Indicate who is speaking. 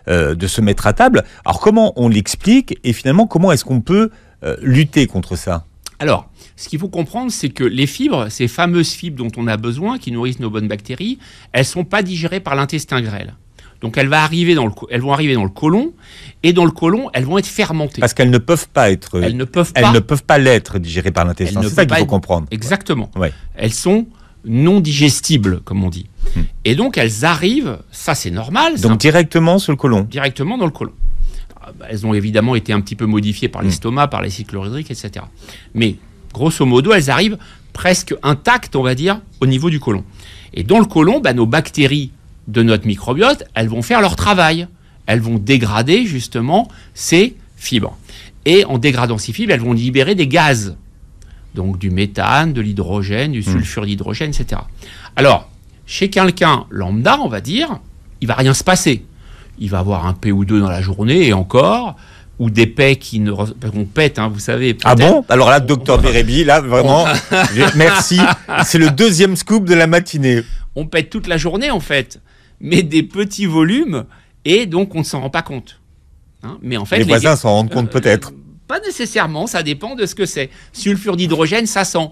Speaker 1: de se mettre à table. Alors comment on l'explique et finalement comment est-ce qu'on peut lutter contre ça?
Speaker 2: Alors, ce qu'il faut comprendre, c'est que les fibres, ces fameuses fibres dont on a besoin, qui nourrissent nos bonnes bactéries, elles ne sont pas digérées par l'intestin grêle. Donc elles vont arriver dans le côlon, et dans le côlon, elles vont être fermentées.
Speaker 1: Parce qu'elles ne peuvent pas être. Elles ne peuvent pas l'être digérées par l'intestin. C'est ça qu'il faut comprendre.
Speaker 2: Exactement.
Speaker 1: Ouais.
Speaker 2: Elles sont non digestibles, comme on dit. Et donc elles arrivent, ça c'est normal.
Speaker 1: Donc directement sur le côlon.
Speaker 2: Directement dans le côlon. Elles ont évidemment été un petit peu modifiées par l'estomac, par l'acide chlorhydrique, etc. Mais grosso modo, elles arrivent presque intactes, on va dire, au niveau du côlon. Et dans le côlon, nos bactéries de notre microbiote, elles vont faire leur travail. Elles vont dégrader justement ces fibres. Et en dégradant ces fibres, elles vont libérer des gaz. Donc du méthane, de l'hydrogène, du sulfure d'hydrogène, etc. Alors, chez quelqu'un lambda, on va dire, il va rien se passer. Il va avoir un P ou deux dans la journée, et encore, ou des P qui ne... On pète, vous savez.
Speaker 1: Ah bon? Alors là, docteur Bérébi, là, vraiment, merci. C'est le deuxième scoop de la matinée.
Speaker 2: On pète toute la journée, en fait, mais des petits volumes, et donc on ne s'en rend pas compte. Mais en fait,
Speaker 1: les voisins s'en rendent compte peut-être.
Speaker 2: Pas nécessairement, ça dépend de ce que c'est. Sulfure d'hydrogène, ça sent.